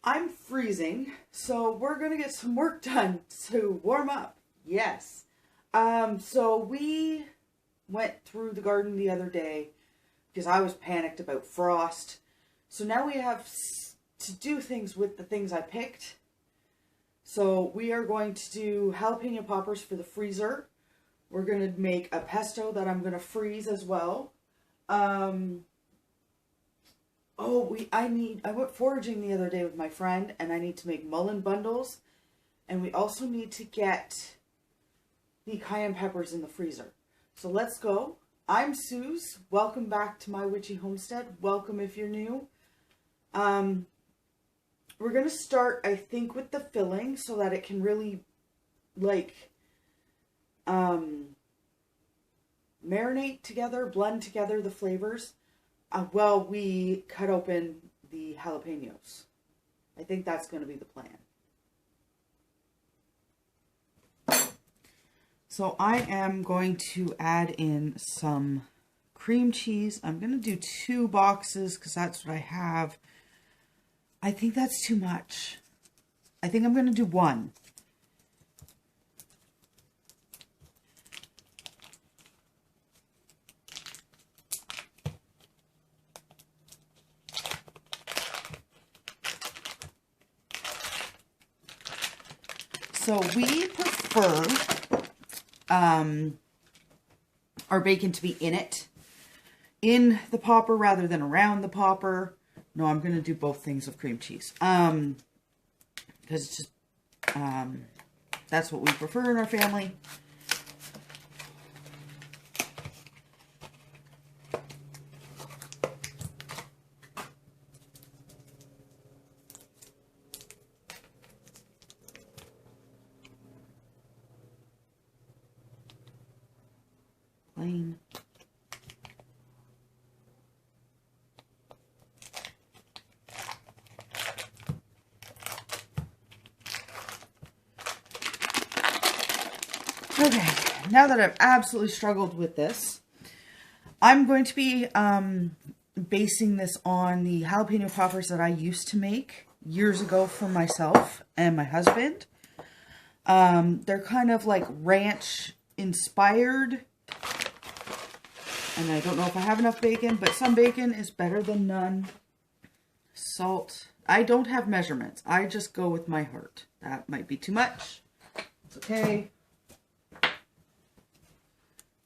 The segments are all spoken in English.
I'm freezing, so we're gonna get some work done to warm up. Yes. So we went through the garden the other day because I was panicked about frost. So now we have to do things with the things I picked. So we are going to do jalapeno poppers for the freezer. We're going to make a pesto that I'm going to freeze as well. I went foraging the other day with my friend, and I need to make mullein bundles. And we also need to get the cayenne peppers in the freezer. So let's go. I'm Suze. Welcome back to my witchy homestead. Welcome if you're new. We're going to start, I think, with the filling so that it can really, marinate together, blend together the flavors while we cut open the jalapenos. I think that's going to be the plan. So I am going to add in some cream cheese. I'm going to do 2 boxes because that's what I have. I think that's too much. I think I'm going to do 1. So we prefer our bacon to be in the popper rather than around the popper. No, I'm going to do both things with cream cheese. Because it's just, that's what we prefer in our family. Plain. Okay, now that I've absolutely struggled with this, I'm going to be basing this on the jalapeno poppers that I used to make years ago for myself and my husband. They're kind of like ranch inspired, and I don't know if I have enough bacon, but some bacon is better than none. Salt. I don't have measurements. I just go with my heart. That might be too much. It's okay.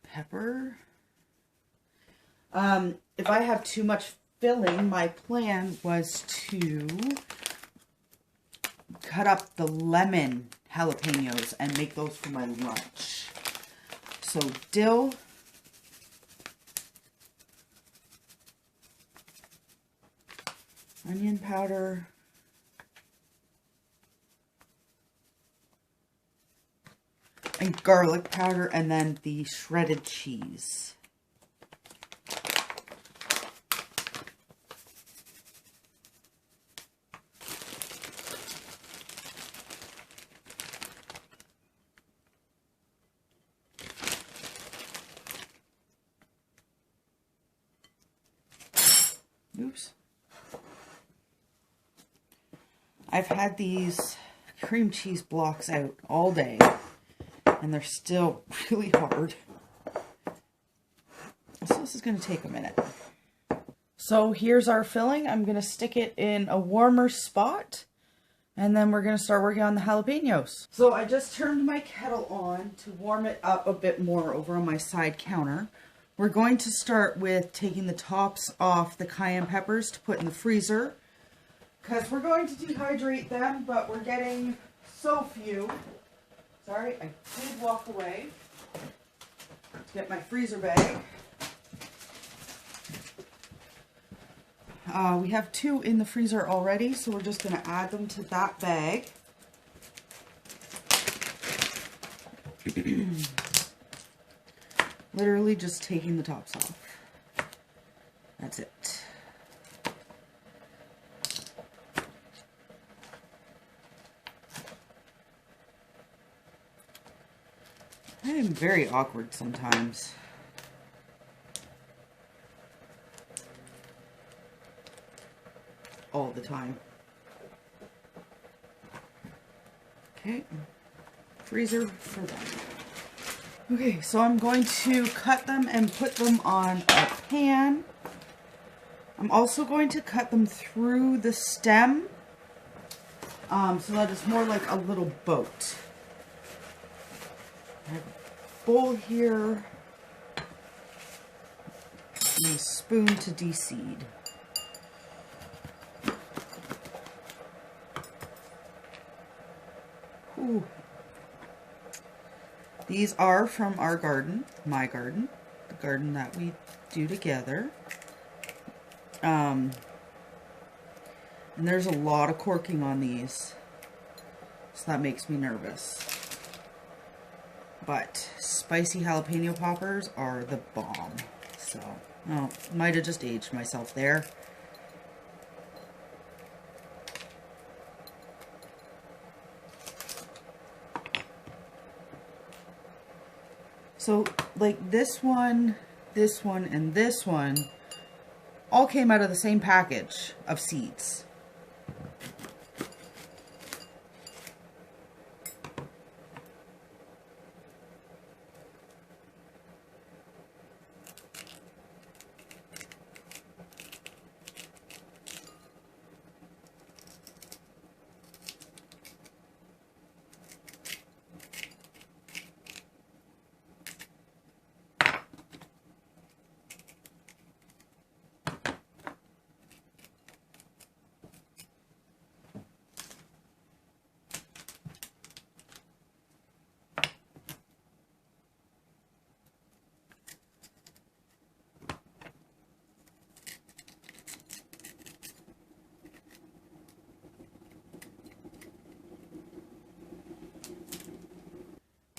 Pepper. If I have too much filling, my plan was to cut up the lemon jalapenos and make those for my lunch. So dill, onion powder, and garlic powder, and then the shredded cheese. Oops. I've had these cream cheese blocks out all day, and they're still really hard. So this is going to take a minute. So here's our filling. I'm going to stick it in a warmer spot, and then we're going to start working on the jalapenos. So I just turned my kettle on to warm it up a bit more over on my side counter. We're going to start with taking the tops off the cayenne peppers to put in the freezer, because we're going to dehydrate them, but we're getting so few. Sorry, I did walk away to get my freezer bag. We have 2 in the freezer already, so we're just going to add them to that bag. Literally just taking the tops off. That's it. I am very awkward sometimes. All the time. Okay, freezer for them. Okay, so I'm going to cut them and put them on a pan. I'm also going to cut them through the stem so that it's more like a little boat. I have a bowl here and a spoon to de-seed. Ooh. These are from our garden, my garden, the garden that we do together. And there's a lot of corking on these, so that makes me nervous. But spicy jalapeno poppers are the bomb. So, oh, might have just aged myself there. So, like this one, and this one all came out of the same package of seeds.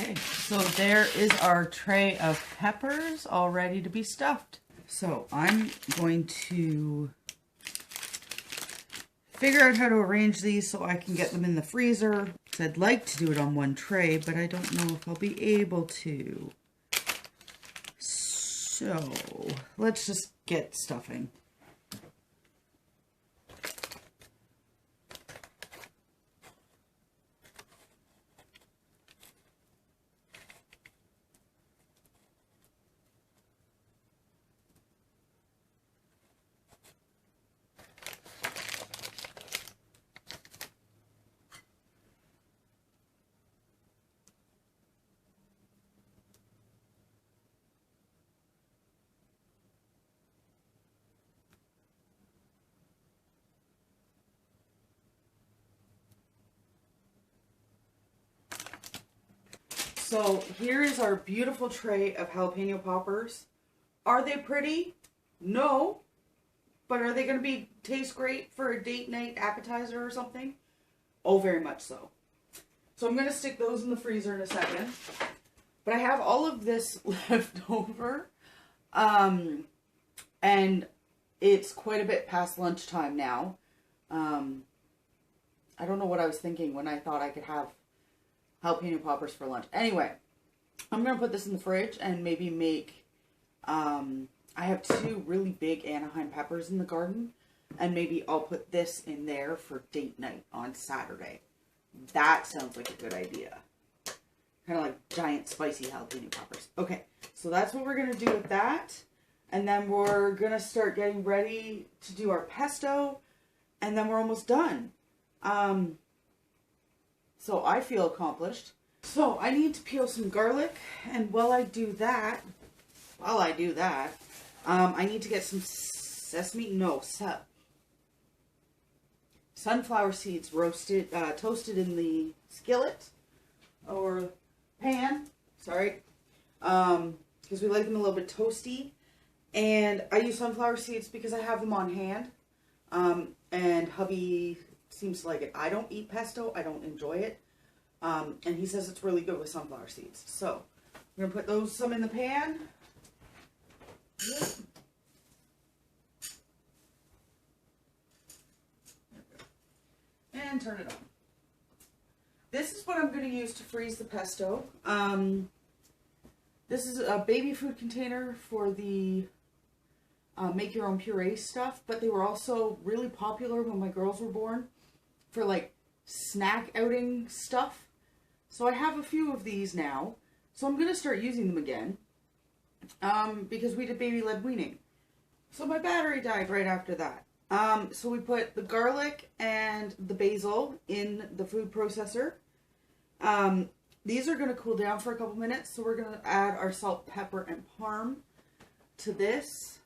Okay, so there is our tray of peppers all ready to be stuffed. So I'm going to figure out how to arrange these so I can get them in the freezer. I'd like to do it on one tray, but I don't know if I'll be able to. So let's just get stuffing. So here is our beautiful tray of jalapeno poppers. Are they pretty? No. But are they going to taste great for a date night appetizer or something? Oh, very much so. So I'm going to stick those in the freezer in a second. But I have all of this left over. And it's quite a bit past lunchtime now. I don't know what I was thinking when I thought I could have jalapeno poppers for lunch. Anyway, I'm going to put this in the fridge and maybe make, I have 2 really big Anaheim peppers in the garden, and maybe I'll put this in there for date night on Saturday. That sounds like a good idea. Kind of like giant spicy jalapeno poppers. Okay, so that's what we're going to do with that. And then we're going to start getting ready to do our pesto, and then we're almost done. So I feel accomplished. So I need to peel some garlic, and while I do that, I need to get some sunflower seeds roasted, toasted in the skillet or pan, sorry, because we like them a little bit toasty. And I use sunflower seeds because I have them on hand, and hubby seems to like it. I don't eat pesto. I don't enjoy it. And he says it's really good with sunflower seeds. So I'm going to put some in the pan. Yep. And turn it on. This is what I'm going to use to freeze the pesto. This is a baby food container for the make your own puree stuff, but they were also really popular when my girls were born for like snack outing stuff. So I have a few of these now. So I'm going to start using them again. Because we did baby-led weaning. So my battery died right after that. So we put the garlic and the basil in the food processor. These are going to cool down for a couple minutes. So we're going to add our salt, pepper, and parm to this.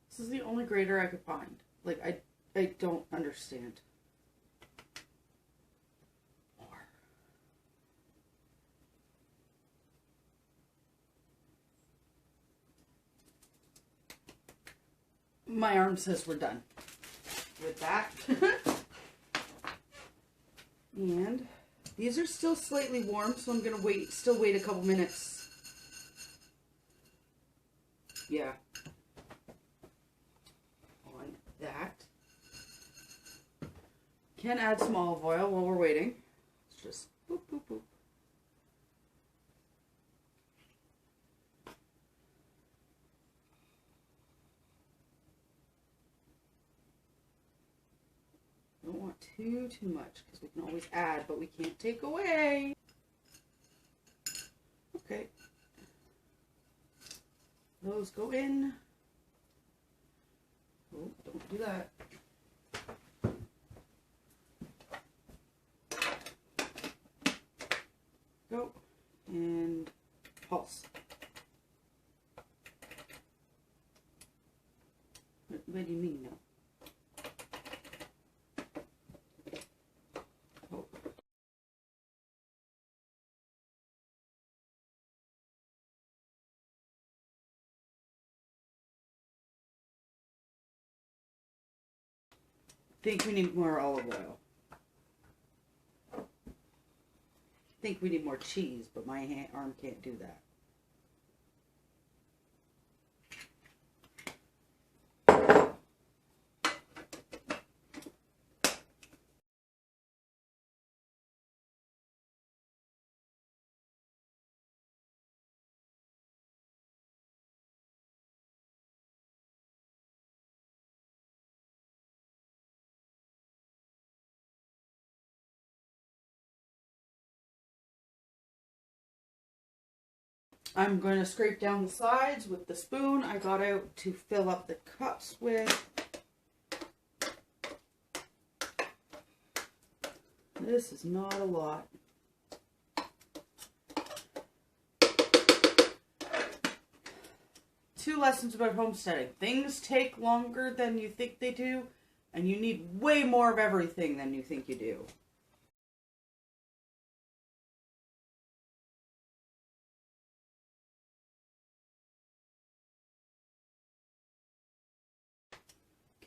This is the only grater I could find. Like, I don't understand. More. My arm says we're done with that. And these are still slightly warm, so I'm gonna still wait a couple minutes. Yeah. That. Can add some olive oil while we're waiting. It's just boop, boop, boop. Don't want too much because we can always add, but we can't take away. Okay. Those go in. Oh, don't do that. Go. And pulse. What do you mean, no? Oh. I think we need more olive oil. I think we need more cheese, but my arm can't do that. I'm going to scrape down the sides with the spoon I got out to fill up the cups with. This is not a lot. Two lessons about homesteading. Things take longer than you think they do, and you need way more of everything than you think you do.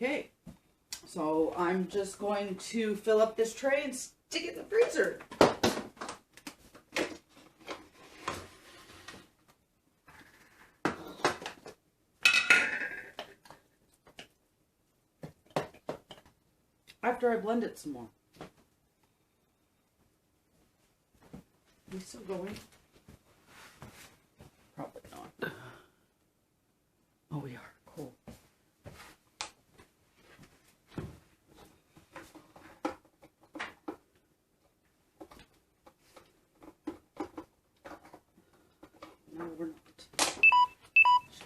Okay, so I'm just going to fill up this tray and stick it in the freezer. After I blend it some more. Are we still going? Probably not. Oh, we are. Cool. No, we're not. Shit.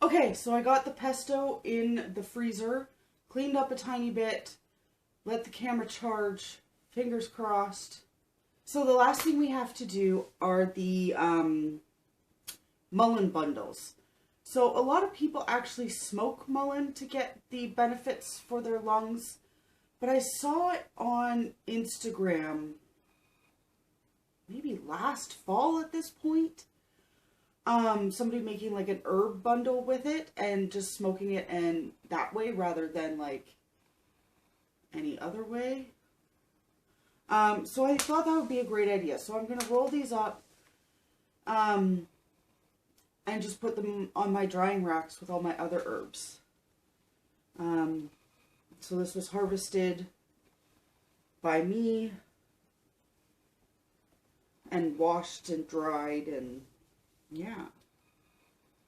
Okay, so I got the pesto in the freezer, cleaned up a tiny bit, let the camera charge, fingers crossed. So the last thing we have to do are the mullein bundles. So a lot of people actually smoke mullein to get the benefits for their lungs. but I saw it on Instagram maybe last fall at this point. Somebody making like an herb bundle with it and just smoking it and that way rather than like any other way. So I thought that would be a great idea. So I'm going to roll these up, and just put them on my drying racks with all my other herbs. So this was harvested by me and washed and dried, and yeah.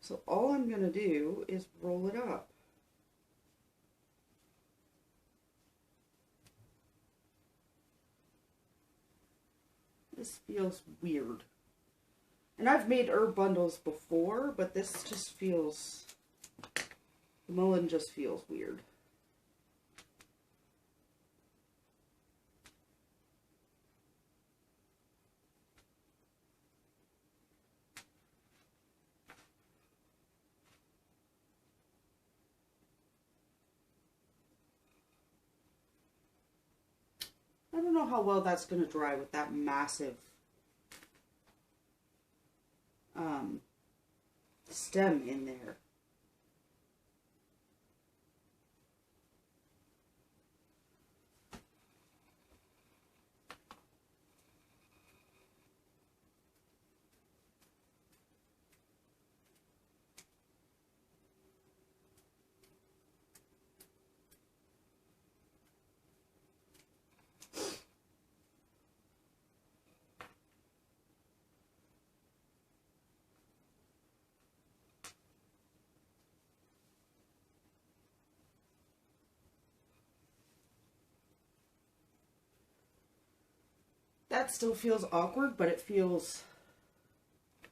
So all I'm going to do is roll it up. This feels weird. And I've made herb bundles before, but this just feels, the mullein just feels weird. I don't know how well that's going to dry with that massive stem in there. That still feels awkward, but it feels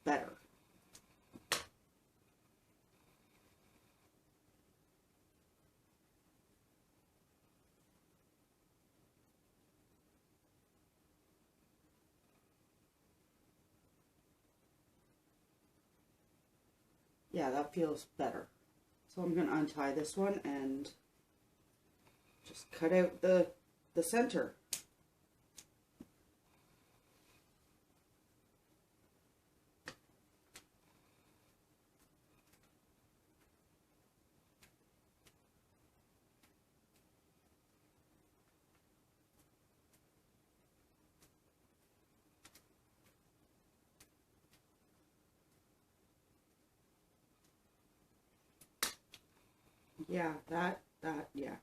better. Yeah, that feels better. So I'm going to untie this one and just cut out the center. Yeah, yeah.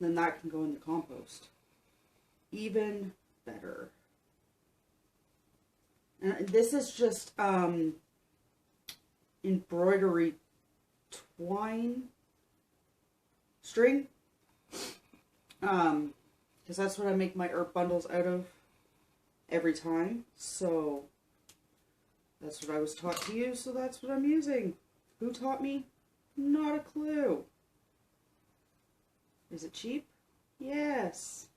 Then that can go in the compost. Even better. And this is just embroidery twine string. Because that's what I make my herb bundles out of every time. So that's what I was taught to use, so that's what I'm using. Who taught me? Not a clue. Is it cheap? Yes.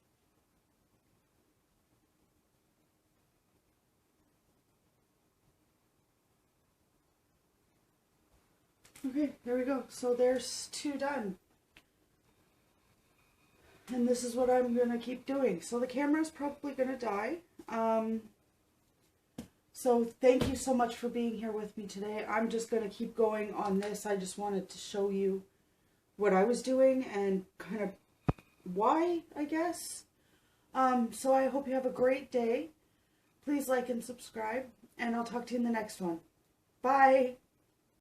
Okay, there we go. So there's 2 done. And this is what I'm going to keep doing. So the camera's probably going to die. So thank you so much for being here with me today. I'm just going to keep going on this. I just wanted to show you what I was doing and kind of why, I guess. So I hope you have a great day. Please like and subscribe, and I'll talk to you in the next one. Bye!